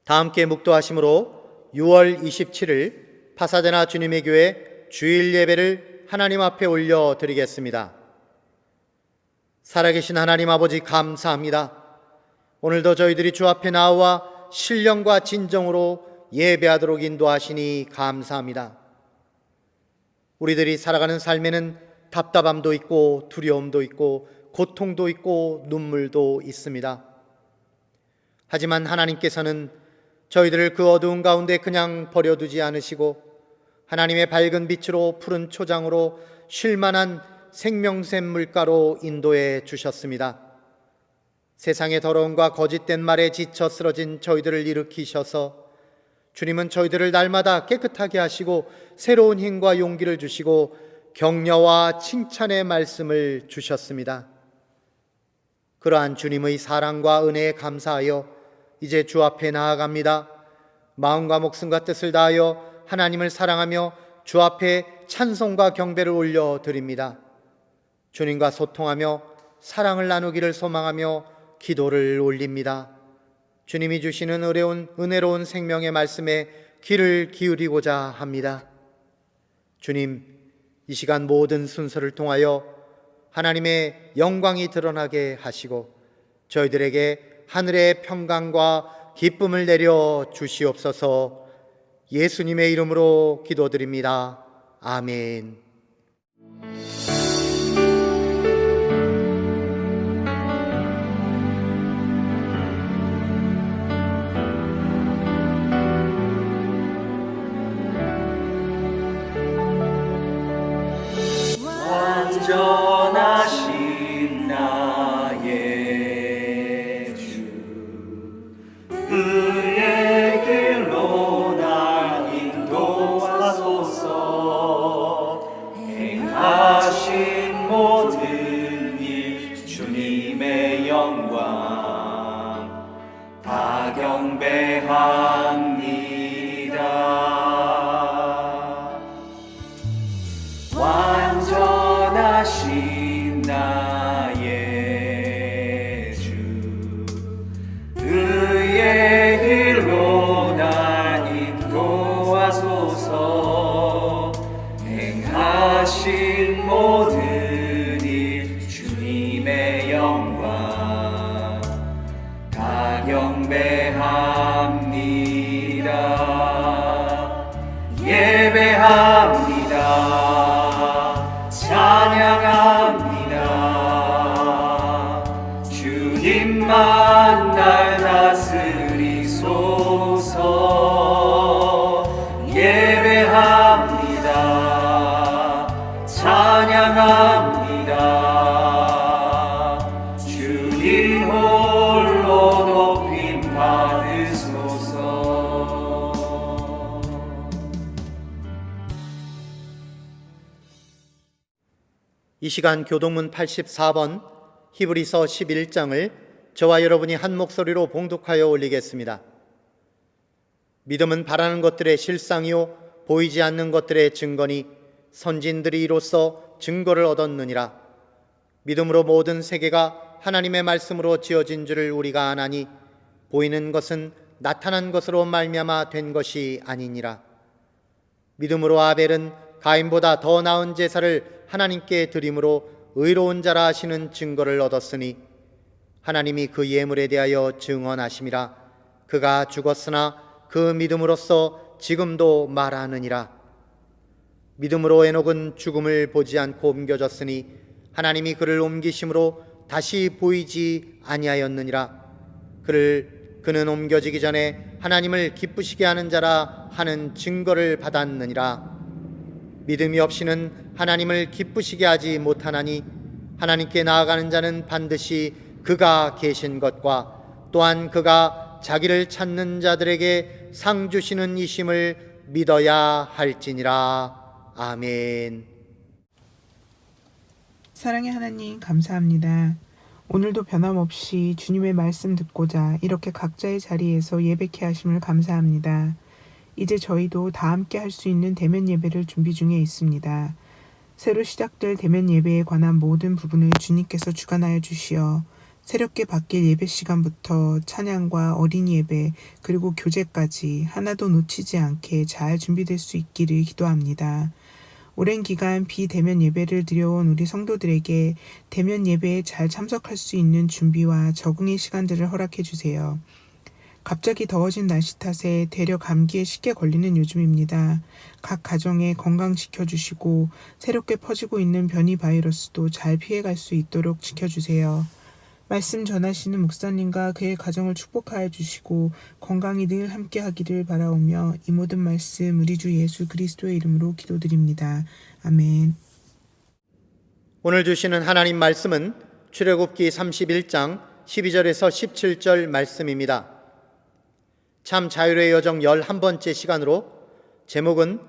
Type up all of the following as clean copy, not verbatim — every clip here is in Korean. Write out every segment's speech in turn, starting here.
다 함께 묵도하심으로 6월 27일 파사데나 주님의 교회 주일 예배를 하나님 앞에 올려드리겠습니다. 살아계신 하나님 아버지 감사합니다. 오늘도 저희들이 주 앞에 나와 신령과 진정으로 예배하도록 인도하시니 감사합니다. 우리들이 살아가는 삶에는 답답함도 있고 두려움도 있고 고통도 있고 눈물도 있습니다. 하지만 하나님께서는 저희들을 그 어두운 가운데 그냥 버려두지 않으시고 하나님의 밝은 빛으로 푸른 초장으로 쉴만한 생명샘 물가로 인도해 주셨습니다. 세상의 더러움과 거짓된 말에 지쳐 쓰러진 저희들을 일으키셔서 주님은 저희들을 날마다 깨끗하게 하시고 새로운 힘과 용기를 주시고 격려와 칭찬의 말씀을 주셨습니다. 그러한 주님의 사랑과 은혜에 감사하여 이제 주 앞에 나아갑니다. 마음과 목숨과 뜻을 다하여 하나님을 사랑하며 주 앞에 찬송과 경배를 올려드립니다. 주님과 소통하며 사랑을 나누기를 소망하며 기도를 올립니다. 주님이 주시는 은혜로운 생명의 말씀에 귀를 기울이고자 합니다. 주님, 이 시간 모든 순서를 통하여 하나님의 영광이 드러나게 하시고 저희들에게 하늘의 평강과 기쁨을 내려 주시옵소서. 예수님의 이름으로 기도드립니다. 아멘. 완전하신 나의 주, 그의 길로 날 인도하소서. 행하신 모든 일 주님의 영광 다 경배합니다. 완전하신 나의 주, 그의 길로 날 인도하소서. 행하신 모든 일 주님의 영광 다 경배합니다. 예배합니다. 찬양합니다. 주님만 날 다스리소서. 예배합니다. 찬양합니다. 주님 홀로 높임 받으소서. 이 시간 교동문 84번 히브리서 11장을 저와 여러분이 한 목소리로 봉독하여 올리겠습니다. 믿음은 바라는 것들의 실상이요 보이지 않는 것들의 증거니 선진들이 이로써 증거를 얻었느니라. 믿음으로 모든 세계가 하나님의 말씀으로 지어진 줄을 우리가 아나니 보이는 것은 나타난 것으로 말미암아 된 것이 아니니라. 믿음으로 아벨은 가인보다 더 나은 제사를 하나님께 드림으로 의로운 자라 하시는 증거를 얻었으니 하나님이 그 예물에 대하여 증언하심이라. 그가 죽었으나 그 믿음으로써 지금도 말하느니라. 믿음으로 에녹은 죽음을 보지 않고 옮겨졌으니 하나님이 그를 옮기심으로 다시 보이지 아니하였느니라. 그는 옮겨지기 전에 하나님을 기쁘시게 하는 자라 하는 증거를 받았느니라. 믿음이 없이는 하나님을 기쁘시게 하지 못하나니 하나님께 나아가는 자는 반드시 그가 계신 것과 또한 그가 자기를 찾는 자들에게 상 주시는 이심을 믿어야 할지니라. 아멘. 사랑의 하나님 감사합니다. 오늘도 변함없이 주님의 말씀 듣고자 이렇게 각자의 자리에서 예배케 하심을 감사합니다. 이제 저희도 다 함께 할 수 있는 대면 예배를 준비 중에 있습니다. 새로 시작될 대면 예배에 관한 모든 부분을 주님께서 주관하여 주시어 새롭게 바뀔 예배 시간부터 찬양과 어린이 예배 그리고 교제까지 하나도 놓치지 않게 잘 준비될 수 있기를 기도합니다. 오랜 기간 비대면 예배를 드려온 우리 성도들에게 대면 예배에 잘 참석할 수 있는 준비와 적응의 시간들을 허락해 주세요. 갑자기 더워진 날씨 탓에 되려 감기에 쉽게 걸리는 요즘입니다. 각 가정에 건강 지켜주시고 새롭게 퍼지고 있는 변이 바이러스도 잘 피해갈 수 있도록 지켜주세요. 말씀 전하시는 목사님과 그의 가정을 축복하여 주시고 건강히 늘 함께 하기를 바라오며 이 모든 말씀 우리 주 예수 그리스도의 이름으로 기도드립니다. 아멘. 오늘 주시는 하나님 말씀은 출애굽기 31장 12절에서 17절 말씀입니다. 참 자유의 여정 11번째 시간으로 제목은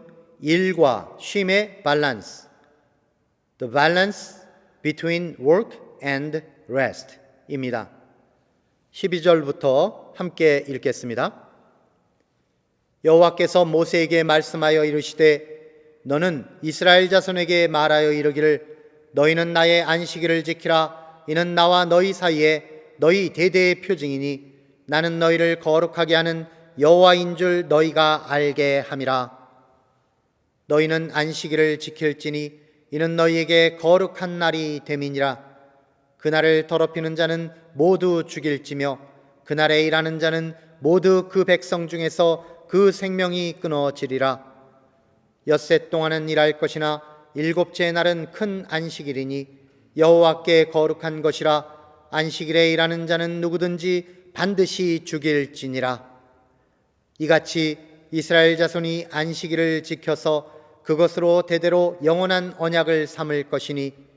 일과 쉼의 밸런스, The balance between work and rest 입니다. 12절부터 함께 읽겠습니다. 여호와께서 모세에게 말씀하여 이르시되 너는 이스라엘 자손에게 말하여 이르기를 너희는 나의 안식일을 지키라. 이는 나와 너희 사이에 너희 대대의 표징이니 나는 너희를 거룩하게 하는 여호와인 줄 너희가 알게 함이라. 너희는 안식일을 지킬지니 이는 너희에게 거룩한 날이 됨이니라. 그날을 더럽히는 자는 모두 죽일지며 그날에 일하는 자는 모두 그 백성 중에서 그 생명이 끊어지리라. 엿새 동안은 일할 것이나 일곱째 날은 큰 안식일이니 여호와께 거룩한 것이라. 안식일에 일하는 자는 누구든지 반드시 죽일지니라. 이같이 이스라엘 자손이 안식일을 지켜서 그것으로 대대로 영원한 언약을 삼을 것이니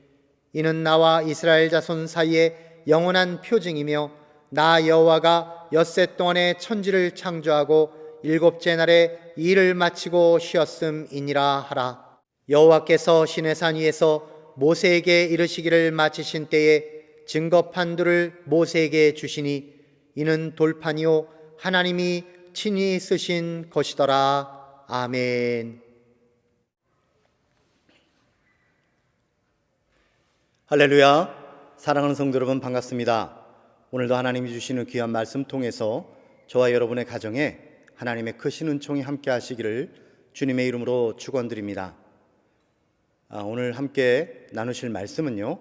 이는 나와 이스라엘 자손 사이에 영원한 표징이며 나 여호와가 엿새 동안에 천지를 창조하고 일곱째 날에 일을 마치고 쉬었음이니라 하라. 여호와께서 시내산 위에서 모세에게 이르시기를 마치신 때에 증거판들을 모세에게 주시니 이는 돌판이요 하나님이 친히 쓰신 것이더라. 아멘. 할렐루야. 사랑하는 성도 여러분 반갑습니다. 오늘도 하나님이 주시는 귀한 말씀 통해서 저와 여러분의 가정에 하나님의 크신 은총이 함께 하시기를 주님의 이름으로 축원드립니다. 오늘 함께 나누실 말씀은요,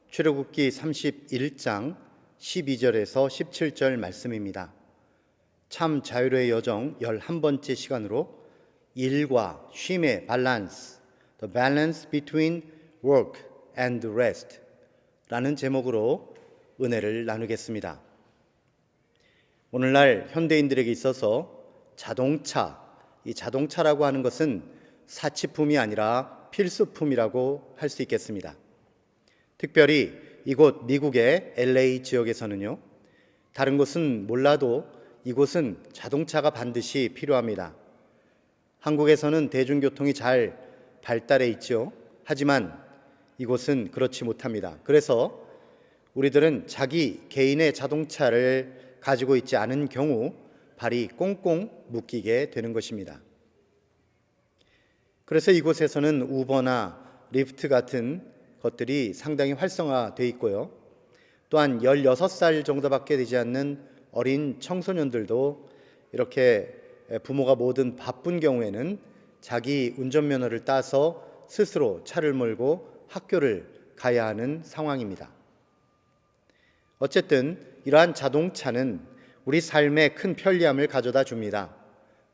출애굽기 31장 12절에서 17절 말씀입니다. 참 자유의 여정 11번째 시간으로 일과 쉼의 밸런스, The balance between work and rest 라는 제목으로 은혜를 나누겠습니다. 오늘날 현대인들에게 있어서 이 자동차라고 하는 것은 사치품이 아니라 필수품이라고 할 수 있겠습니다. 특별히 이곳 미국의 LA 지역에서는요, 다른 곳은 몰라도 이곳은 자동차가 반드시 필요합니다. 한국에서는 대중교통이 잘 발달해 있죠. 하지만 이곳은 그렇지 못합니다. 그래서 우리들은 자기 개인의 자동차를 가지고 있지 않은 경우 발이 꽁꽁 묶이게 되는 것입니다. 그래서 이곳에서는 우버나 리프트 같은 것들이 상당히 활성화되어 있고요. 또한 16살 정도밖에 되지 않는 어린 청소년들도 이렇게 부모가 모든 바쁜 경우에는 자기 운전면허를 따서 스스로 차를 몰고 학교를 가야 하는 상황입니다. 어쨌든 이러한 자동차는 우리 삶에 큰 편리함을 가져다 줍니다.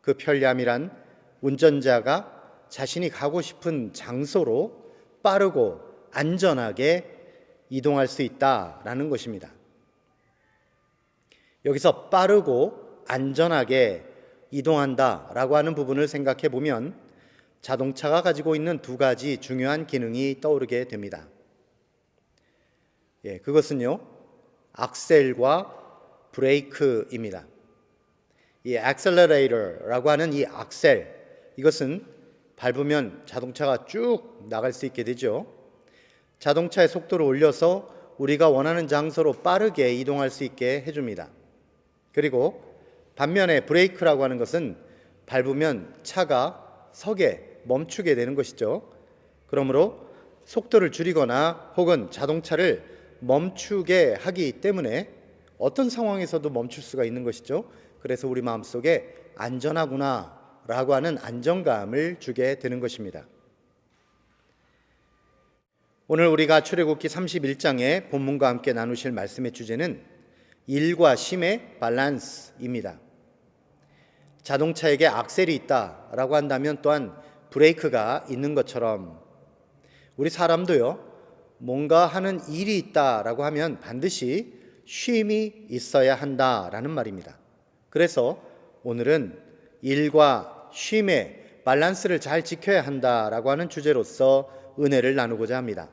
그 편리함이란 운전자가 자신이 가고 싶은 장소로 빠르고 안전하게 이동할 수 있다라는 것입니다. 여기서 빠르고 안전하게 이동한다라고 하는 부분을 생각해 보면 자동차가 가지고 있는 두 가지 중요한 기능이 떠오르게 됩니다. 그것은요, 악셀과 브레이크입니다. 이 accelerator라고 하는 이 악셀, 이것은 밟으면 자동차가 쭉 나갈 수 있게 되죠. 자동차의 속도를 올려서 우리가 원하는 장소로 빠르게 이동할 수 있게 해줍니다. 그리고 반면에 브레이크라고 하는 것은 밟으면 차가 서게 멈추게 되는 것이죠. 그러므로 속도를 줄이거나 혹은 자동차를 멈추게 하기 때문에 어떤 상황에서도 멈출 수가 있는 것이죠. 그래서 우리 마음속에 안전하구나 라고 하는 안정감을 주게 되는 것입니다. 오늘 우리가 출애굽기 31장의 본문과 함께 나누실 말씀의 주제는 일과 쉼의 밸런스입니다. 자동차에게 악셀이 있다라고 한다면 또한 브레이크가 있는 것처럼 우리 사람도요, 뭔가 하는 일이 있다라고 하면 반드시 쉼이 있어야 한다라는 말입니다. 그래서 오늘은 일과 쉼의 밸런스를 잘 지켜야 한다라고 하는 주제로서 은혜를 나누고자 합니다.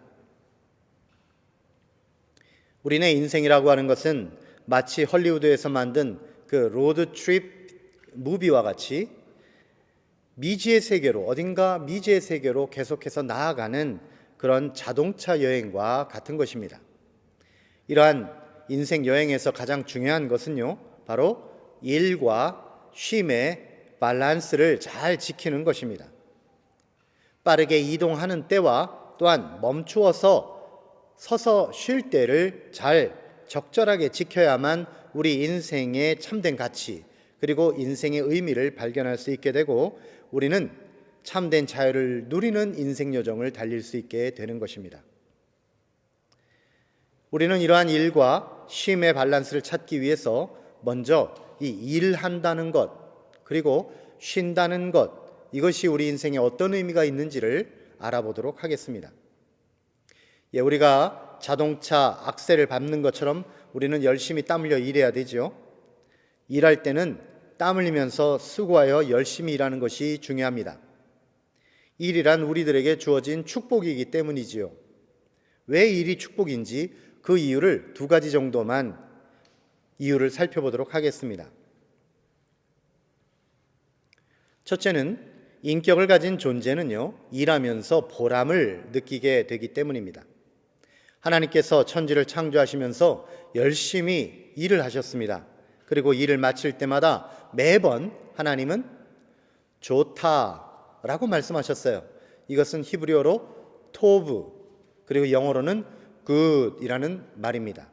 우리네 인생이라고 하는 것은 마치 헐리우드에서 만든 그 로드 트립 무비와 같이 미지의 세계로, 어딘가 미지의 세계로 계속해서 나아가는 그런 자동차 여행과 같은 것입니다. 이러한 인생 여행에서 가장 중요한 것은요, 바로 일과 쉼의 밸런스를 잘 지키는 것입니다. 빠르게 이동하는 때와 또한 멈추어서 서서 쉴 때를 잘 적절하게 지켜야만 우리 인생의 참된 가치 그리고 인생의 의미를 발견할 수 있게 되고 우리는 참된 자유를 누리는 인생 여정을 달릴 수 있게 되는 것입니다. 우리는 이러한 일과 쉼의 밸런스를 찾기 위해서 먼저 이 일한다는 것 그리고 쉰다는 것, 이것이 우리 인생에 어떤 의미가 있는지를 알아보도록 하겠습니다. 우리가 자동차 악셀을 밟는 것처럼 우리는 열심히 땀 흘려 일해야 되죠. 일할 때는 땀 흘리면서 수고하여 열심히 일하는 것이 중요합니다. 일이란 우리들에게 주어진 축복이기 때문이지요. 왜 일이 축복인지 그 이유를 두 가지 정도만 이유를 살펴보도록 하겠습니다. 첫째는 인격을 가진 존재는요, 일하면서 보람을 느끼게 되기 때문입니다. 하나님께서 천지를 창조하시면서 열심히 일을 하셨습니다. 그리고 일을 마칠 때마다 매번 하나님은 좋다라고 말씀하셨어요. 이것은 히브리어로 토브, 그리고 영어로는 good이라는 말입니다.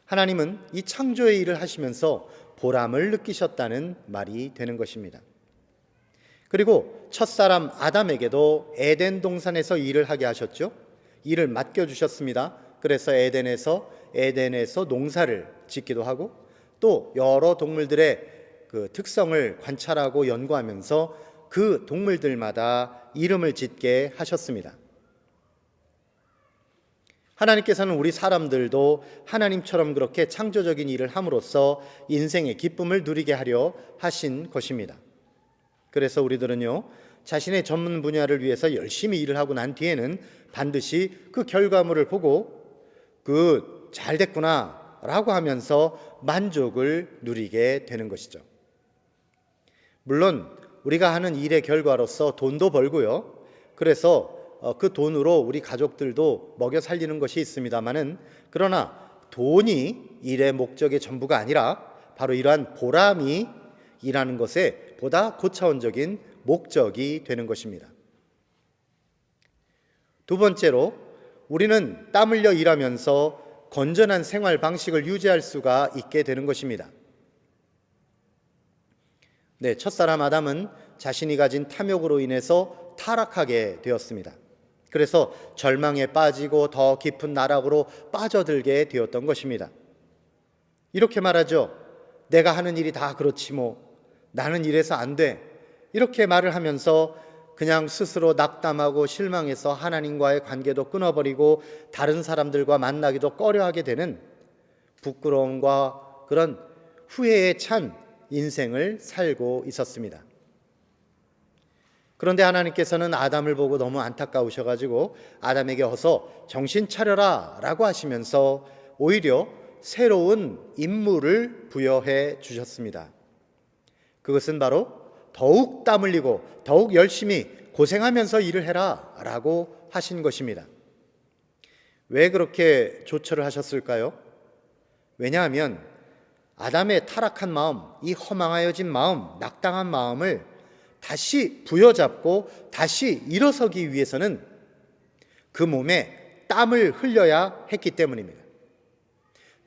하나님은 이 창조의 일을 하시면서 보람을 느끼셨다는 말이 되는 것입니다. 그리고 첫사람 아담에게도 에덴 동산에서 일을 하게 하셨죠. 일을 맡겨주셨습니다. 그래서 에덴에서 농사를 짓기도 하고 또 여러 동물들의 그 특성을 관찰하고 연구하면서 그 동물들마다 이름을 짓게 하셨습니다. 하나님께서는 우리 사람들도 하나님처럼 그렇게 창조적인 일을 함으로써 인생의 기쁨을 누리게 하려 하신 것입니다. 그래서 우리들은요, 자신의 전문 분야를 위해서 열심히 일을 하고 난 뒤에는 반드시 그 결과물을 보고 잘 됐구나 라고 하면서 만족을 누리게 되는 것이죠. 물론 우리가 하는 일의 결과로서 돈도 벌고요, 그래서 그 돈으로 우리 가족들도 먹여 살리는 것이 있습니다마는, 그러나 돈이 일의 목적의 전부가 아니라 바로 이러한 보람이 일하는 것에 보다 고차원적인 목적이 되는 것입니다. 두 번째로, 우리는 땀 흘려 일하면서 건전한 생활 방식을 유지할 수가 있게 되는 것입니다. 첫사람 아담은 자신이 가진 탐욕으로 인해서 타락하게 되었습니다. 그래서 절망에 빠지고 더 깊은 나락으로 빠져들게 되었던 것입니다. 이렇게 말하죠. 내가 하는 일이 다 그렇지 뭐, 나는 이래서 안 돼. 이렇게 말을 하면서 그냥 스스로 낙담하고 실망해서 하나님과의 관계도 끊어버리고 다른 사람들과 만나기도 꺼려하게 되는 부끄러움과 그런 후회에 찬 인생을 살고 있었습니다. 그런데 하나님께서는 아담을 보고 너무 안타까우셔가지고 아담에게 어서 정신 차려라 라고 하시면서 오히려 새로운 임무를 부여해 주셨습니다. 그것은 바로 더욱 땀 흘리고 더욱 열심히 고생하면서 일을 해라 라고 하신 것입니다. 왜 그렇게 조처를 하셨을까요? 왜냐하면 아담의 타락한 마음, 이 허망하여진 마음, 낙당한 마음을 다시 부여잡고 다시 일어서기 위해서는 그 몸에 땀을 흘려야 했기 때문입니다.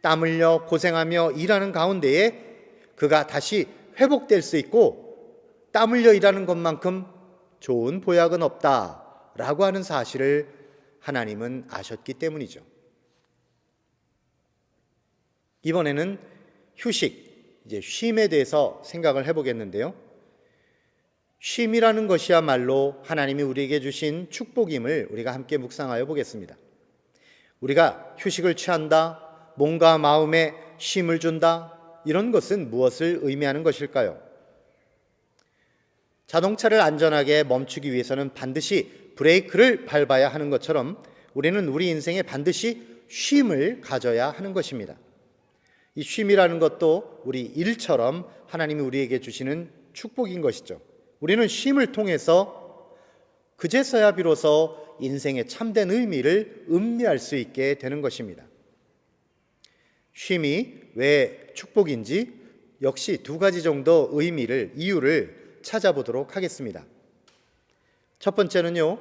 땀 흘려 고생하며 일하는 가운데에 그가 다시 회복될 수 있고 땀 흘려 일하는 것만큼 좋은 보약은 없다라고 하는 사실을 하나님은 아셨기 때문이죠. 이번에는 휴식, 이제 쉼에 대해서 생각을 해보겠는데요. 쉼이라는 것이야말로 하나님이 우리에게 주신 축복임을 우리가 함께 묵상하여 보겠습니다. 우리가 휴식을 취한다, 몸과 마음에 쉼을 준다, 이런 것은 무엇을 의미하는 것일까요? 자동차를 안전하게 멈추기 위해서는 반드시 브레이크를 밟아야 하는 것처럼 우리는 우리 인생에 반드시 쉼을 가져야 하는 것입니다. 이 쉼이라는 것도 우리 일처럼 하나님이 우리에게 주시는 축복인 것이죠. 우리는 쉼을 통해서 그제서야 비로소 인생의 참된 의미를 음미할 수 있게 되는 것입니다. 쉼이 왜 축복인지 역시 두 가지 정도 이유를 찾아보도록 하겠습니다. 첫 번째는요,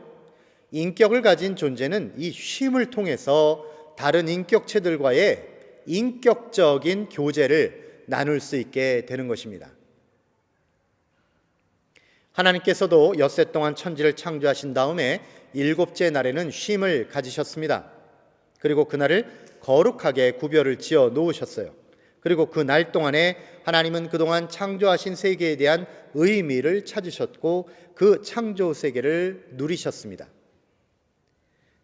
인격을 가진 존재는 이 쉼을 통해서 다른 인격체들과의 인격적인 교제를 나눌 수 있게 되는 것입니다. 하나님께서도 엿새 동안 천지를 창조하신 다음에 일곱째 날에는 쉼을 가지셨습니다. 그리고 그날을 거룩하게 구별을 지어 놓으셨어요. 그리고 그 날 동안에 하나님은 그동안 창조하신 세계에 대한 의미를 찾으셨고 그 창조 세계를 누리셨습니다.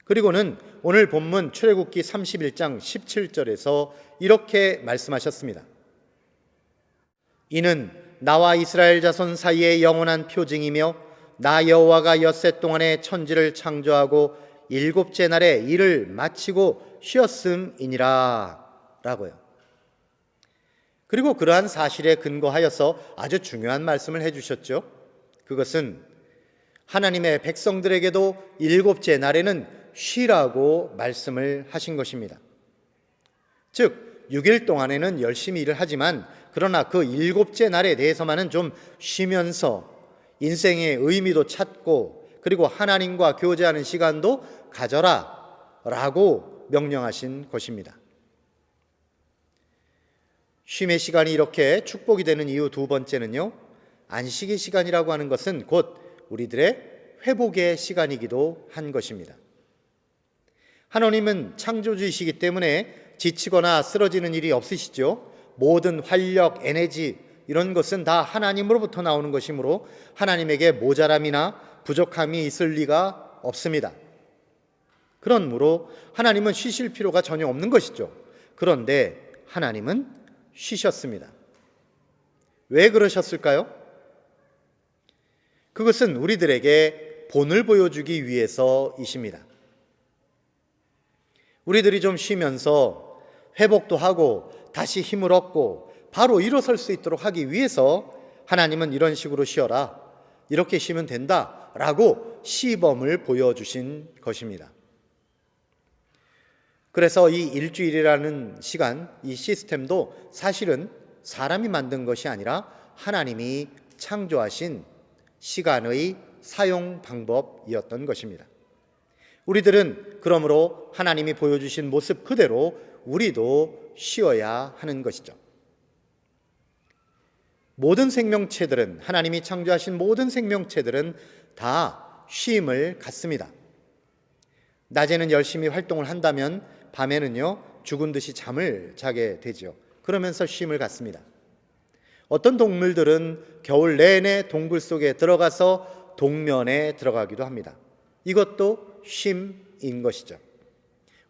그리고는 오늘 본문 출애굽기 31장 17절에서 이렇게 말씀하셨습니다. 이는 나와 이스라엘 자손 사이의 영원한 표징이며 나 여호와가 엿새 동안에 천지를 창조하고 일곱째 날에 일을 마치고 쉬었음이니라 라고요. 그리고 그러한 사실에 근거하여서 아주 중요한 말씀을 해주셨죠. 그것은 하나님의 백성들에게도 일곱째 날에는 쉬라고 말씀을 하신 것입니다. 즉 6일 동안에는 열심히 일을 하지만 그러나 그 일곱째 날에 대해서만은 좀 쉬면서 인생의 의미도 찾고 그리고 하나님과 교제하는 시간도 가져라 라고 명령하신 것입니다. 쉼의 시간이 이렇게 축복이 되는 이유 두 번째는요, 안식의 시간이라고 하는 것은 곧 우리들의 회복의 시간이기도 한 것입니다. 하나님은 창조주이시기 때문에 지치거나 쓰러지는 일이 없으시죠. 모든 활력, 에너지 이런 것은 다 하나님으로부터 나오는 것이므로 하나님에게 모자람이나 부족함이 있을 리가 없습니다. 그러므로 하나님은 쉬실 필요가 전혀 없는 것이죠. 그런데 하나님은 쉬셨습니다. 왜 그러셨을까요? 그것은 우리들에게 본을 보여주기 위해서이십니다. 우리들이 좀 쉬면서 회복도 하고 다시 힘을 얻고 바로 일어설 수 있도록 하기 위해서 하나님은 이런 식으로 쉬어라, 이렇게 쉬면 된다 라고 시범을 보여주신 것입니다. 그래서 이 일주일이라는 시간, 이 시스템도 사실은 사람이 만든 것이 아니라 하나님이 창조하신 시간의 사용 방법이었던 것입니다. 우리들은 그러므로 하나님이 보여주신 모습 그대로 우리도 쉬어야 하는 것이죠. 모든 생명체들은, 하나님이 창조하신 모든 생명체들은 다 쉼을 갖습니다. 낮에는 열심히 활동을 한다면 밤에는요 죽은 듯이 잠을 자게 되죠. 그러면서 쉼을 갖습니다. 어떤 동물들은 겨울 내내 동굴 속에 들어가서 동면에 들어가기도 합니다. 이것도 쉼인 것이죠.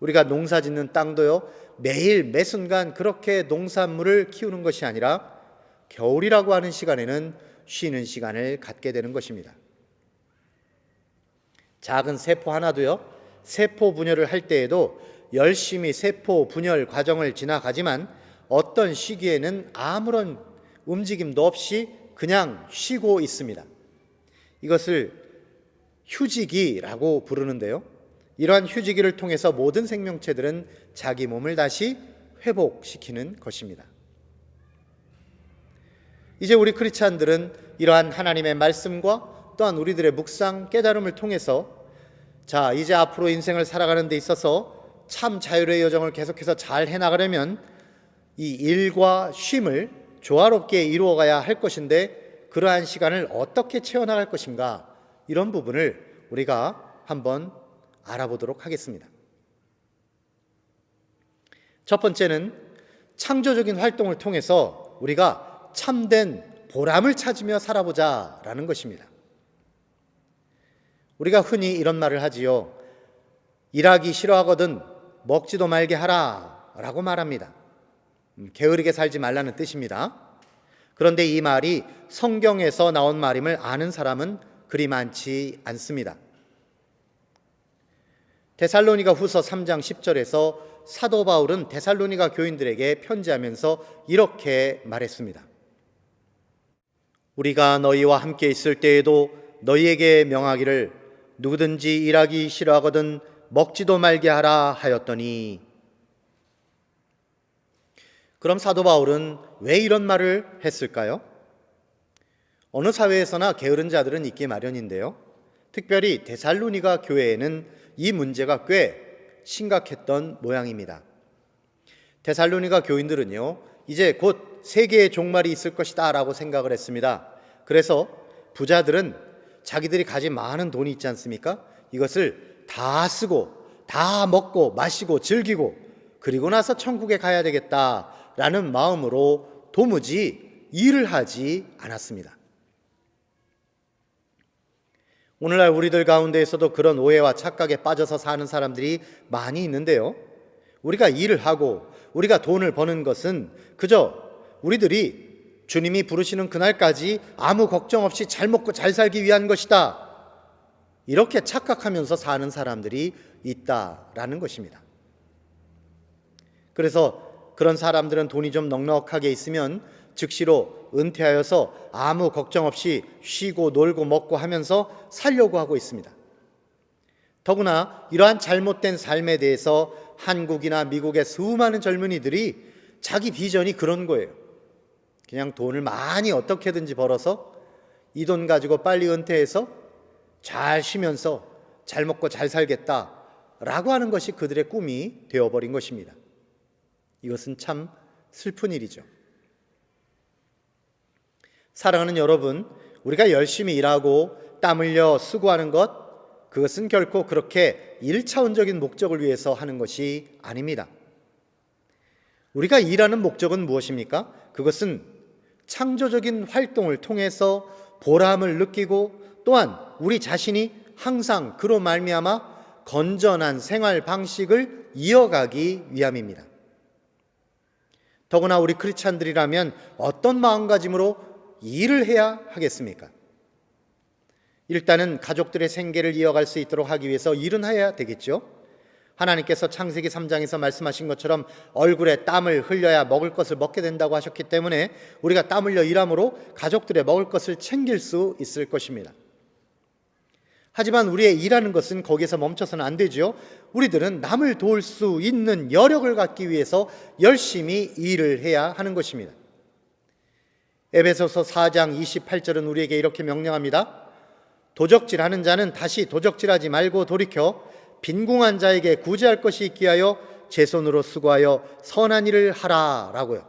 우리가 농사 짓는 땅도요 매일 매순간 그렇게 농산물을 키우는 것이 아니라 겨울이라고 하는 시간에는 쉬는 시간을 갖게 되는 것입니다. 작은 세포 하나도요 세포 분열을 할 때에도 열심히 세포 분열 과정을 지나가지만 어떤 시기에는 아무런 움직임도 없이 그냥 쉬고 있습니다. 이것을 휴지기라고 부르는데요, 이러한 휴지기를 통해서 모든 생명체들은 자기 몸을 다시 회복시키는 것입니다. 이제 우리 크리스찬들은 이러한 하나님의 말씀과 또한 우리들의 묵상 깨달음을 통해서 자, 이제 앞으로 인생을 살아가는 데 있어서 참 자유의 여정을 계속해서 잘 해나가려면 이 일과 쉼을 조화롭게 이루어가야 할 것인데 그러한 시간을 어떻게 채워나갈 것인가, 이런 부분을 우리가 한번 알아보도록 하겠습니다. 첫 번째는 창조적인 활동을 통해서 우리가 참된 보람을 찾으며 살아보자라는 것입니다. 우리가 흔히 이런 말을 하지요. 일하기 싫어하거든 먹지도 말게 하라 라고 말합니다. 게으르게 살지 말라는 뜻입니다. 그런데 이 말이 성경에서 나온 말임을 아는 사람은 그리 많지 않습니다. 데살로니가 후서 3장 10절에서 사도 바울은 데살로니가 교인들에게 편지하면서 이렇게 말했습니다. 우리가 너희와 함께 있을 때에도 너희에게 명하기를 누구든지 일하기 싫어하거든 먹지도 말게 하라 하였더니. 그럼 사도 바울은 왜 이런 말을 했을까요? 어느 사회에서나 게으른 자들은 있기 마련인데요. 특별히 데살로니가 교회에는 이 문제가 꽤 심각했던 모양입니다. 데살로니가 교인들은요, 이제 곧 세계의 종말이 있을 것이다 라고 생각을 했습니다. 그래서 부자들은 자기들이 가진 많은 돈이 있지 않습니까? 이것을 다 쓰고 다 먹고 마시고 즐기고 그리고 나서 천국에 가야 되겠다라는 마음으로 도무지 일을 하지 않았습니다. 오늘날 우리들 가운데에서도 그런 오해와 착각에 빠져서 사는 사람들이 많이 있는데요. 우리가 일을 하고 우리가 돈을 버는 것은 그저 우리들이 주님이 부르시는 그날까지 아무 걱정 없이 잘 먹고 잘 살기 위한 것이다, 이렇게 착각하면서 사는 사람들이 있다라는 것입니다. 그래서 그런 사람들은 돈이 좀 넉넉하게 있으면 즉시로 은퇴하여서 아무 걱정 없이 쉬고 놀고 먹고 하면서 살려고 하고 있습니다. 더구나 이러한 잘못된 삶에 대해서 한국이나 미국의 수많은 젊은이들이 자기 비전이 그런 거예요. 그냥 돈을 많이 어떻게든지 벌어서 이 돈 가지고 빨리 은퇴해서 잘 쉬면서 잘 먹고 잘 살겠다라고 하는 것이 그들의 꿈이 되어버린 것입니다. 이것은 참 슬픈 일이죠. 사랑하는 여러분, 우리가 열심히 일하고 땀 흘려 수고하는 것, 그것은 결코 그렇게 1차원적인 목적을 위해서 하는 것이 아닙니다. 우리가 일하는 목적은 무엇입니까? 그것은 창조적인 활동을 통해서 보람을 느끼고 또한 우리 자신이 항상 그로 말미암아 건전한 생활 방식을 이어가기 위함입니다. 더구나 우리 크리스찬들이라면 어떤 마음가짐으로 일을 해야 하겠습니까? 일단은 가족들의 생계를 이어갈 수 있도록 하기 위해서 일은 해야 되겠죠. 하나님께서 창세기 3장에서 말씀하신 것처럼 얼굴에 땀을 흘려야 먹을 것을 먹게 된다고 하셨기 때문에 우리가 땀 흘려 일함으로 가족들의 먹을 것을 챙길 수 있을 것입니다. 하지만 우리의 일하는 것은 거기에서 멈춰서는 안 되죠. 우리들은 남을 도울 수 있는 여력을 갖기 위해서 열심히 일을 해야 하는 것입니다. 에베소서 4장 28절은 우리에게 이렇게 명령합니다. 도적질하는 자는 다시 도적질하지 말고 돌이켜 빈궁한 자에게 구제할 것이 있기 위하여 제 손으로 수고하여 선한 일을 하라라고요.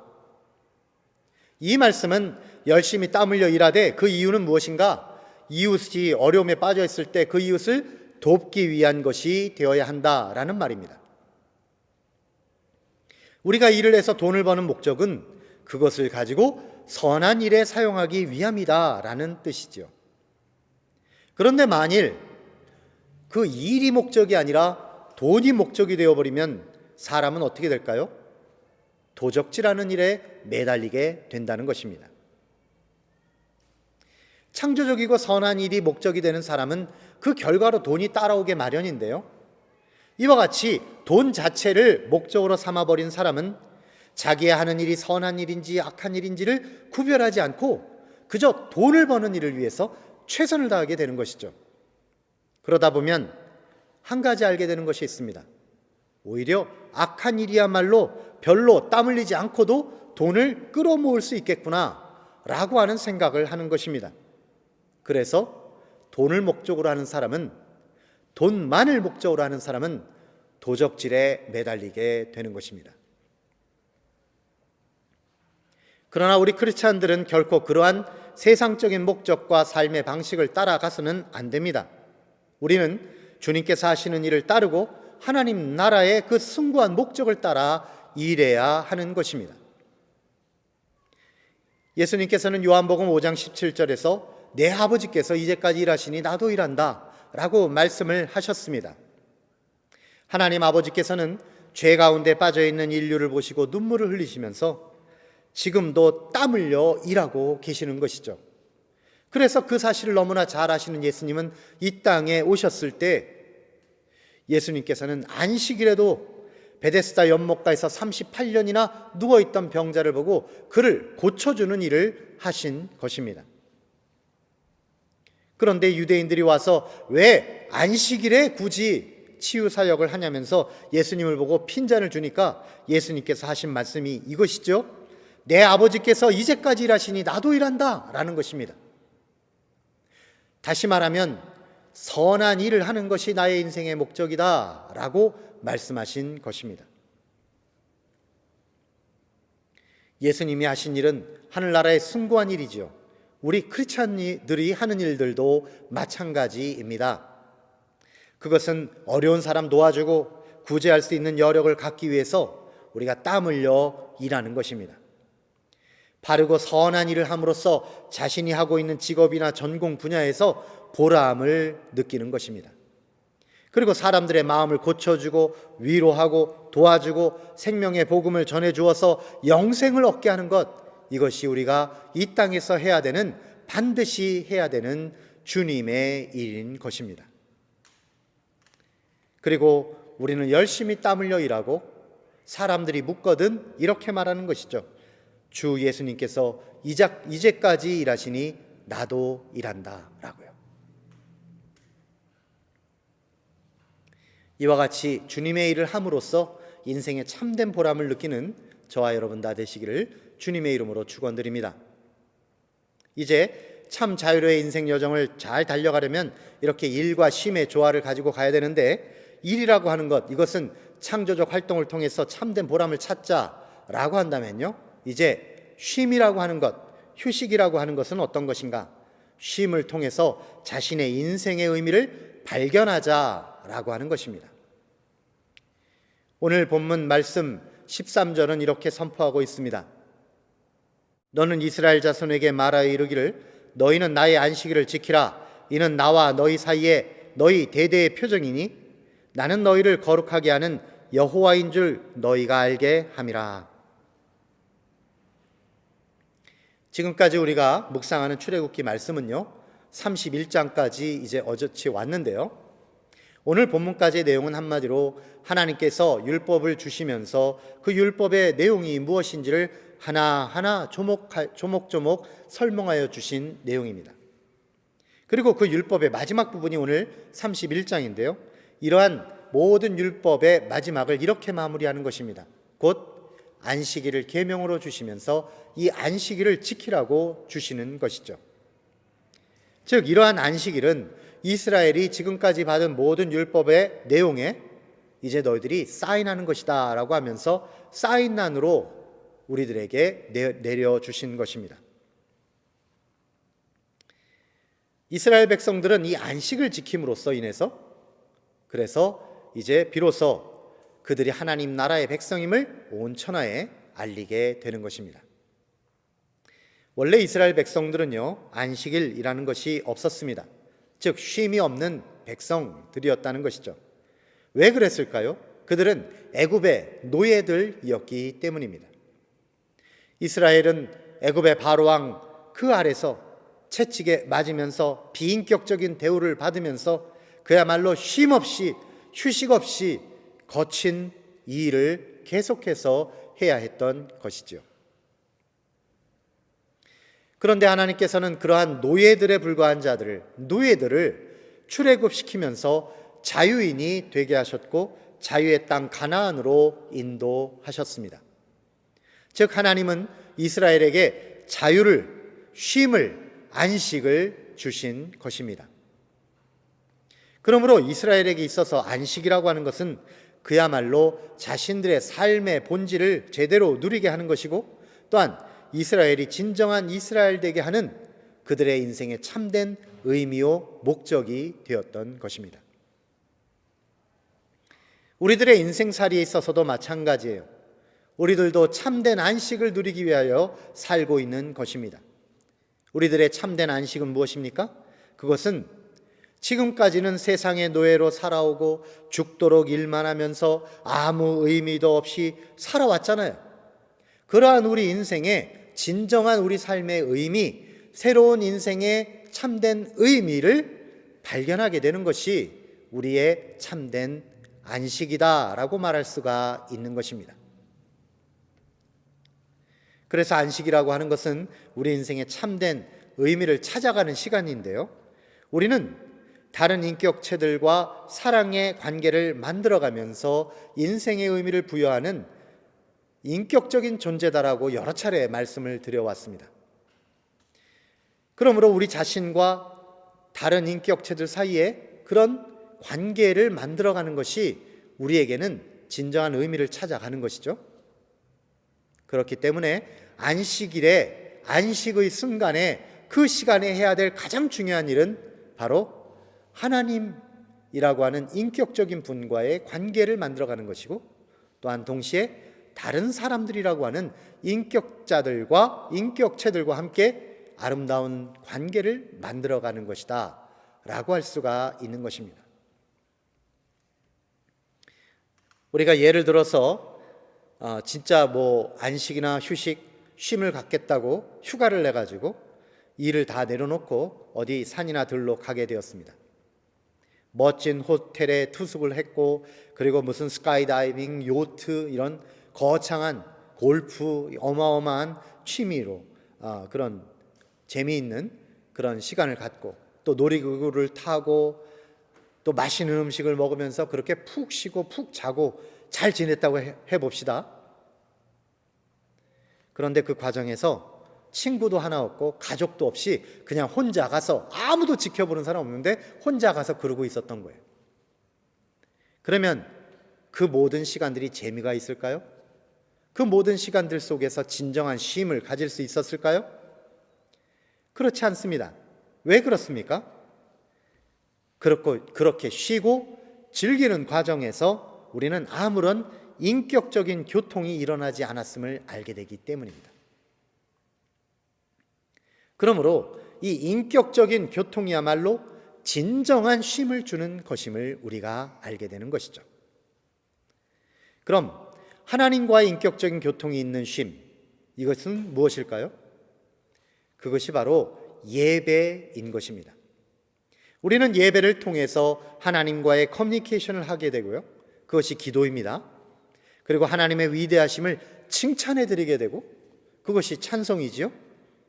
이 말씀은 열심히 땀 흘려 일하되 그 이유는 무엇인가? 이웃이 어려움에 빠져 있을 때 그 이웃을 돕기 위한 것이 되어야 한다라는 말입니다. 우리가 일을 해서 돈을 버는 목적은 그것을 가지고 선한 일에 사용하기 위함이다라는 뜻이죠. 그런데 만일 그 일이 목적이 아니라 돈이 목적이 되어버리면 사람은 어떻게 될까요? 도적질하는 일에 매달리게 된다는 것입니다. 창조적이고 선한 일이 목적이 되는 사람은 그 결과로 돈이 따라오게 마련인데요. 이와 같이 돈 자체를 목적으로 삼아버린 사람은 자기의 하는 일이 선한 일인지 악한 일인지를 구별하지 않고 그저 돈을 버는 일을 위해서 최선을 다하게 되는 것이죠. 그러다 보면 한 가지 알게 되는 것이 있습니다. 오히려 악한 일이야말로 별로 땀 흘리지 않고도 돈을 끌어모을 수 있겠구나 라고 하는 생각을 하는 것입니다. 그래서 돈을 목적으로 하는 사람은 돈만을 목적으로 하는 사람은 도적질에 매달리게 되는 것입니다. 그러나 우리 크리스찬들은 결코 그러한 세상적인 목적과 삶의 방식을 따라가서는 안 됩니다. 우리는 주님께서 하시는 일을 따르고 하나님 나라의 그 숭고한 목적을 따라 일해야 하는 것입니다. 예수님께서는 요한복음 5장 17절에서 내 아버지께서 이제까지 일하시니 나도 일한다 라고 말씀을 하셨습니다. 하나님 아버지께서는 죄 가운데 빠져있는 인류를 보시고 눈물을 흘리시면서 지금도 땀 흘려 일하고 계시는 것이죠. 그래서 그 사실을 너무나 잘 아시는 예수님은 이 땅에 오셨을 때 예수님께서는 안식일에도 베데스다 연못가에서 38년이나 누워있던 병자를 보고 그를 고쳐주는 일을 하신 것입니다. 그런데 유대인들이 와서 왜 안식일에 굳이 치유 사역을 하냐면서 예수님을 보고 핀잔을 주니까 예수님께서 하신 말씀이 이것이죠. 내 아버지께서 이제까지 일하시니 나도 일한다 라는 것입니다. 다시 말하면 선한 일을 하는 것이 나의 인생의 목적이다 라고 말씀하신 것입니다. 예수님이 하신 일은 하늘나라의 숭고한 일이죠. 우리 크리스찬들이 하는 일들도 마찬가지입니다. 그것은 어려운 사람 도와주고 구제할 수 있는 여력을 갖기 위해서 우리가 땀 흘려 일하는 것입니다. 바르고 선한 일을 함으로써 자신이 하고 있는 직업이나 전공 분야에서 보람을 느끼는 것입니다. 그리고 사람들의 마음을 고쳐주고 위로하고 도와주고 생명의 복음을 전해주어서 영생을 얻게 하는 것, 이것이 우리가 이 땅에서 해야 되는, 반드시 해야 되는 주님의 일인 것입니다. 그리고 우리는 열심히 땀 흘려 일하고 사람들이 묻거든 이렇게 말하는 것이죠. 주 예수님께서 이제까지 일하시니 나도 일한다 라고요. 이와 같이 주님의 일을 함으로써 인생의 참된 보람을 느끼는 저와 여러분 다 되시기를 주님의 이름으로 축원드립니다. 이제 참 자유로의 인생 여정을 잘 달려가려면 이렇게 일과 쉼의 조화를 가지고 가야 되는데, 일이라고 하는 것, 이것은 창조적 활동을 통해서 참된 보람을 찾자라고 한다면요, 이제 쉼이라고 하는 것, 휴식이라고 하는 것은 어떤 것인가? 쉼을 통해서 자신의 인생의 의미를 발견하자라고 하는 것입니다. 오늘 본문 말씀 13절은 이렇게 선포하고 있습니다. 너는 이스라엘 자손에게 말하여 이르기를 너희는 나의 안식일을 지키라. 이는 나와 너희 사이에 너희 대대의 표정이니 나는 너희를 거룩하게 하는 여호와인 줄 너희가 알게 함이라. 지금까지 우리가 묵상하는 출애굽기 말씀은요, 31장까지 이제 어저께 왔는데요, 오늘 본문까지의 내용은 한마디로 하나님께서 율법을 주시면서 그 율법의 내용이 무엇인지를 하나하나 조목조목 설명하여 주신 내용입니다. 그리고 그 율법의 마지막 부분이 오늘 31장인데요, 이러한 모든 율법의 마지막을 이렇게 마무리하는 것입니다. 곧 안식일을 계명으로 주시면서 이 안식일을 지키라고 주시는 것이죠. 즉 이러한 안식일은 이스라엘이 지금까지 받은 모든 율법의 내용에 이제 너희들이 사인하는 것이다 라고 하면서 사인란으로 우리들에게 내려주신 것입니다. 이스라엘 백성들은 이 안식을 지킴으로써 인해서, 그래서 이제 비로소 그들이 하나님 나라의 백성임을 온 천하에 알리게 되는 것입니다. 원래 이스라엘 백성들은요, 안식일이라는 것이 없었습니다. 즉 쉼이 없는 백성들이었다는 것이죠. 왜 그랬을까요? 그들은 애굽의 노예들이었기 때문입니다. 이스라엘은 애굽의 바로왕 그 아래서 채찍에 맞으면서 비인격적인 대우를 받으면서 그야말로 쉼 없이, 휴식 없이 거친 이 일을 계속해서 해야 했던 것이죠. 그런데 하나님께서는 그러한 노예들에 불과한 노예들을 출애굽시키면서 자유인이 되게 하셨고 자유의 땅 가나안으로 인도하셨습니다. 즉 하나님은 이스라엘에게 자유를, 쉼을, 안식을 주신 것입니다. 그러므로 이스라엘에게 있어서 안식이라고 하는 것은 그야말로 자신들의 삶의 본질을 제대로 누리게 하는 것이고, 또한 이스라엘이 진정한 이스라엘 되게 하는 그들의 인생의 참된 의미요 목적이 되었던 것입니다. 우리들의 인생살이에 있어서도 마찬가지예요. 우리들도 참된 안식을 누리기 위하여 살고 있는 것입니다. 우리들의 참된 안식은 무엇입니까? 그것은 지금까지는 세상의 노예로 살아오고 죽도록 일만 하면서 아무 의미도 없이 살아왔잖아요. 그러한 우리 인생의 진정한 우리 삶의 의미, 새로운 인생의 참된 의미를 발견하게 되는 것이 우리의 참된 안식이다라고 말할 수가 있는 것입니다. 그래서 안식이라고 하는 것은 우리 인생의 참된 의미를 찾아가는 시간인데요, 우리는 다른 인격체들과 사랑의 관계를 만들어가면서 인생의 의미를 부여하는 인격적인 존재다라고 여러 차례 말씀을 드려왔습니다. 그러므로 우리 자신과 다른 인격체들 사이에 그런 관계를 만들어가는 것이 우리에게는 진정한 의미를 찾아가는 것이죠. 그렇기 때문에 안식일에, 안식의 순간에, 그 시간에 해야 될 가장 중요한 일은 바로 하나님이라고 하는 인격적인 분과의 관계를 만들어가는 것이고, 또한 동시에 다른 사람들이라고 하는 인격자들과 인격체들과 함께 아름다운 관계를 만들어가는 것이다 라고 할 수가 있는 것입니다. 우리가 예를 들어서 진짜 안식이나 휴식, 쉼을 갖겠다고 휴가를 내가지고 일을 다 내려놓고 어디 산이나 들로 가게 되었습니다. 멋진 호텔에 투숙을 했고, 그리고 무슨 스카이다이빙, 요트, 이런 거창한 골프, 어마어마한 취미로 그런 재미있는 그런 시간을 갖고, 또 놀이기구를 타고, 또 맛있는 음식을 먹으면서 그렇게 푹 쉬고 푹 자고 잘 지냈다고 해봅시다. 그런데 그 과정에서 친구도 하나 없고 가족도 없이 그냥 혼자 가서, 아무도 지켜보는 사람 없는데 혼자 가서 그러고 있었던 거예요. 그러면 그 모든 시간들이 재미가 있을까요? 그 모든 시간들 속에서 진정한 쉼을 가질 수 있었을까요? 그렇지 않습니다. 왜 그렇습니까? 그렇게 쉬고 즐기는 과정에서 우리는 아무런 인격적인 교통이 일어나지 않았음을 알게 되기 때문입니다. 그러므로 이 인격적인 교통이야말로 진정한 쉼을 주는 것임을 우리가 알게 되는 것이죠. 그럼 하나님과의 인격적인 교통이 있는 쉼, 이것은 무엇일까요? 그것이 바로 예배인 것입니다. 우리는 예배를 통해서 하나님과의 커뮤니케이션을 하게 되고요, 그것이 기도입니다. 그리고 하나님의 위대하심을 칭찬해 드리게 되고, 그것이 찬송이지요.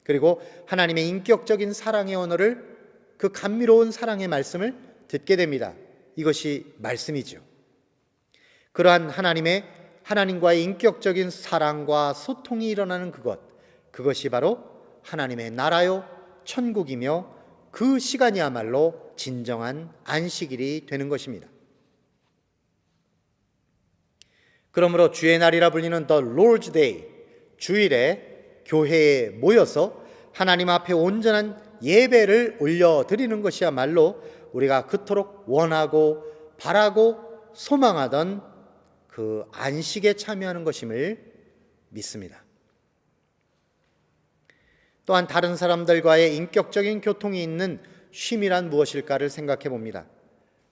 그리고 하나님의 인격적인 사랑의 언어를, 그 감미로운 사랑의 말씀을 듣게 됩니다. 이것이 말씀이죠. 그러한 하나님과의 인격적인 사랑과 소통이 일어나는 그것이 바로 하나님의 나라요 천국이며, 그 시간이야말로 진정한 안식일이 되는 것입니다. 그러므로 주의 날이라 불리는 The Lord's Day, 주일에 교회에 모여서 하나님 앞에 온전한 예배를 올려드리는 것이야말로 우리가 그토록 원하고 바라고 소망하던 그 안식에 참여하는 것임을 믿습니다. 또한 다른 사람들과의 인격적인 교통이 있는 쉼이란 무엇일까를 생각해 봅니다.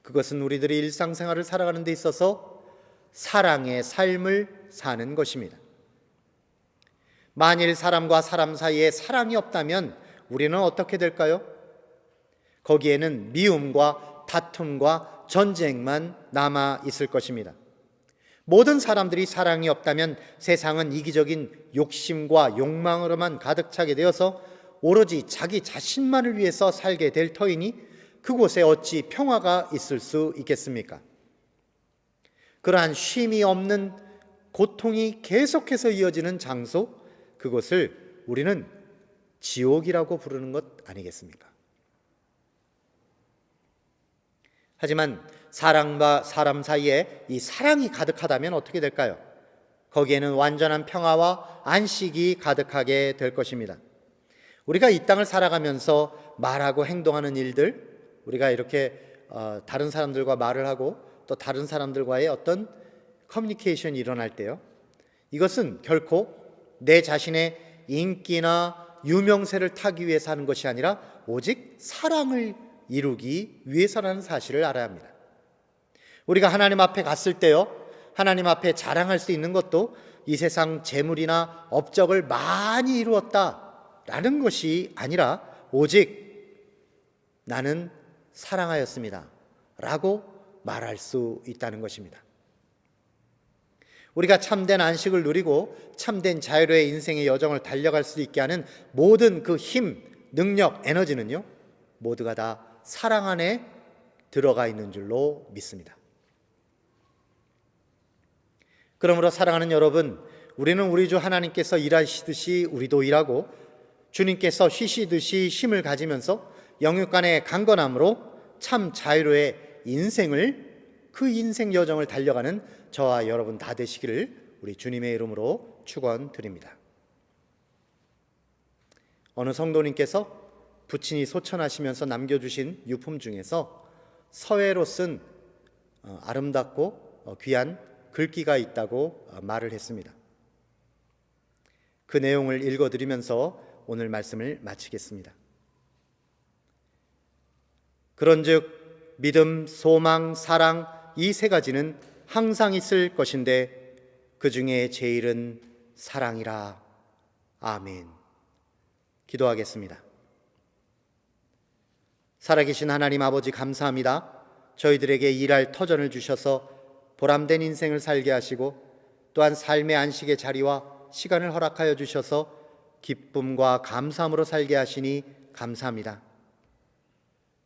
그것은 우리들이 일상생활을 살아가는 데 있어서 사랑의 삶을 사는 것입니다. 만일 사람과 사람 사이에 사랑이 없다면 우리는 어떻게 될까요? 거기에는 미움과 다툼과 전쟁만 남아 있을 것입니다. 모든 사람들이 사랑이 없다면 세상은 이기적인 욕심과 욕망으로만 가득 차게 되어서 오로지 자기 자신만을 위해서 살게 될 터이니 그곳에 어찌 평화가 있을 수 있겠습니까? 그러한 쉼이 없는 고통이 계속해서 이어지는 장소, 그것을 우리는 지옥이라고 부르는 것 아니겠습니까? 하지만 사람과 사람 사이에 이 사랑이 가득하다면 어떻게 될까요? 거기에는 완전한 평화와 안식이 가득하게 될 것입니다. 우리가 이 땅을 살아가면서 말하고 행동하는 일들, 우리가 이렇게 다른 사람들과 말을 하고 또 다른 사람들과의 어떤 커뮤니케이션이 일어날 때요, 이것은 결코 내 자신의 인기나 유명세를 타기 위해서 하는 것이 아니라 오직 사랑을 이루기 위해서라는 사실을 알아야 합니다. 우리가 하나님 앞에 갔을 때요, 하나님 앞에 자랑할 수 있는 것도 이 세상 재물이나 업적을 많이 이루었다라는 것이 아니라 오직 나는 사랑하였습니다 라고 말할 수 있다는 것입니다. 우리가 참된 안식을 누리고 참된 자유로의 인생의 여정을 달려갈 수 있게 하는 모든 그 힘, 능력, 에너지는요, 모두가 다 사랑 안에 들어가 있는 줄로 믿습니다. 그러므로 사랑하는 여러분, 우리는 우리 주 하나님께서 일하시듯이 우리도 일하고 주님께서 쉬시듯이 쉼을 가지면서 영육간의 강건함으로 참 자유로의 인생을, 그 인생 여정을 달려가는 저와 여러분 다 되시기를 우리 주님의 이름으로 축원드립니다. 어느 성도님께서 부친이 소천하시면서 남겨주신 유품 중에서 서예로 쓴 아름답고 귀한 글귀가 있다고 말을 했습니다. 그 내용을 읽어드리면서 오늘 말씀을 마치겠습니다. 그런즉 믿음, 소망, 사랑 이 세 가지는 항상 있을 것인데 그 중에 제일은 사랑이라. 아멘. 기도하겠습니다. 살아계신 하나님 아버지, 감사합니다. 저희들에게 일할 터전을 주셔서 보람된 인생을 살게 하시고 또한 삶의 안식의 자리와 시간을 허락하여 주셔서 기쁨과 감사함으로 살게 하시니 감사합니다.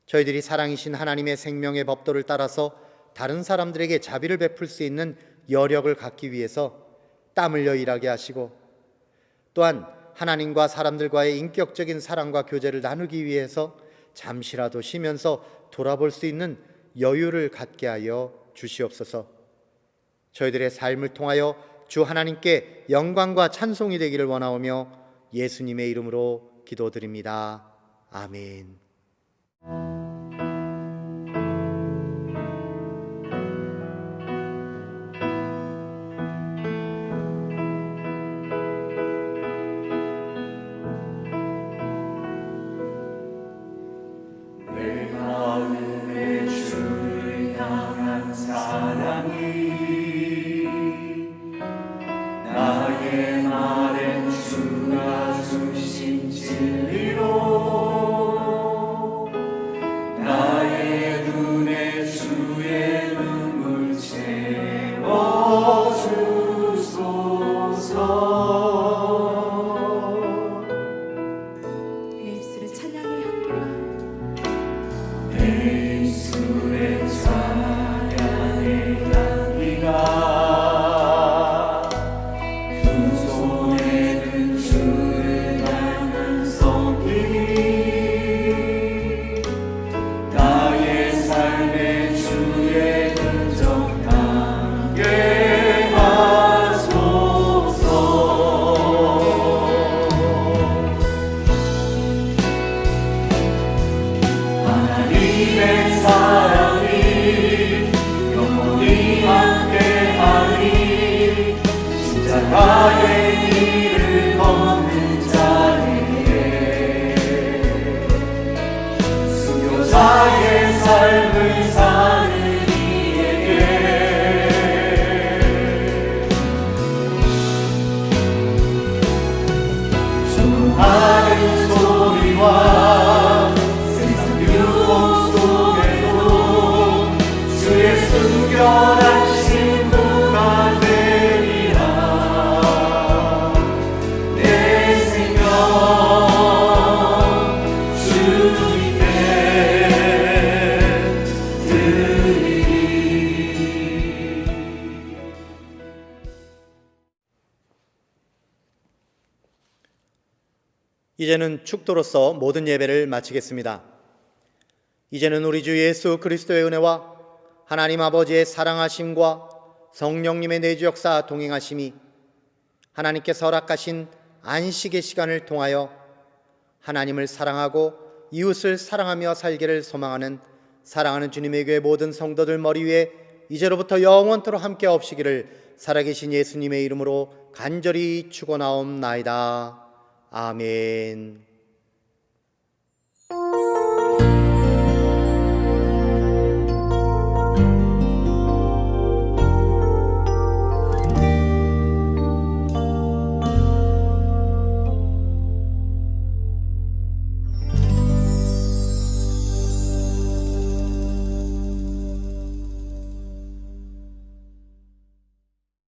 저희들이 사랑이신 하나님의 생명의 법도를 따라서 다른 사람들에게 자비를 베풀 수 있는 여력을 갖기 위해서 땀 흘려 일하게 하시고 또한 하나님과 사람들과의 인격적인 사랑과 교제를 나누기 위해서 잠시라도 쉬면서 돌아볼 수 있는 여유를 갖게 하여 주시옵소서. 저희들의 삶을 통하여 주 하나님께 영광과 찬송이 되기를 원하오며 예수님의 이름으로 기도드립니다. 아멘. 내 마음에 주를 향한 사랑이 나의 말엔 주가 주신 진리로 나의 눈에 주의 눈물 채워주소서. 내 입술에 찬양의 향기가 내 입술에 찬양의 향기가 두 손에는 주를 닮은 손길이 나의 삶에 주의 흔적 남게 하소서. 하나님의 사랑이 영원히 함께하리. 십자가의 길을 걷는 자에게 순교자의 삶을 사는 이에게 주하는 소리와 세상 유혹 속에도 주의 순결한 신부가 되리라. 내 생명 주님께 드리리. 이제는 축도로서 모든 예배를 마치겠습니다. 이제는 우리 주 예수 그리스도의 은혜와 하나님 아버지의 사랑하심과 성령님의 내주 역사 동행하심이 하나님께서 허락하신 안식의 시간을 통하여 하나님을 사랑하고 이웃을 사랑하며 살기를 소망하는 사랑하는 주님의 교회 모든 성도들 머리 위에 이제로부터 영원토록 함께 없시기를 살아계신 예수님의 이름으로 간절히 축원하옵나이다. 아멘.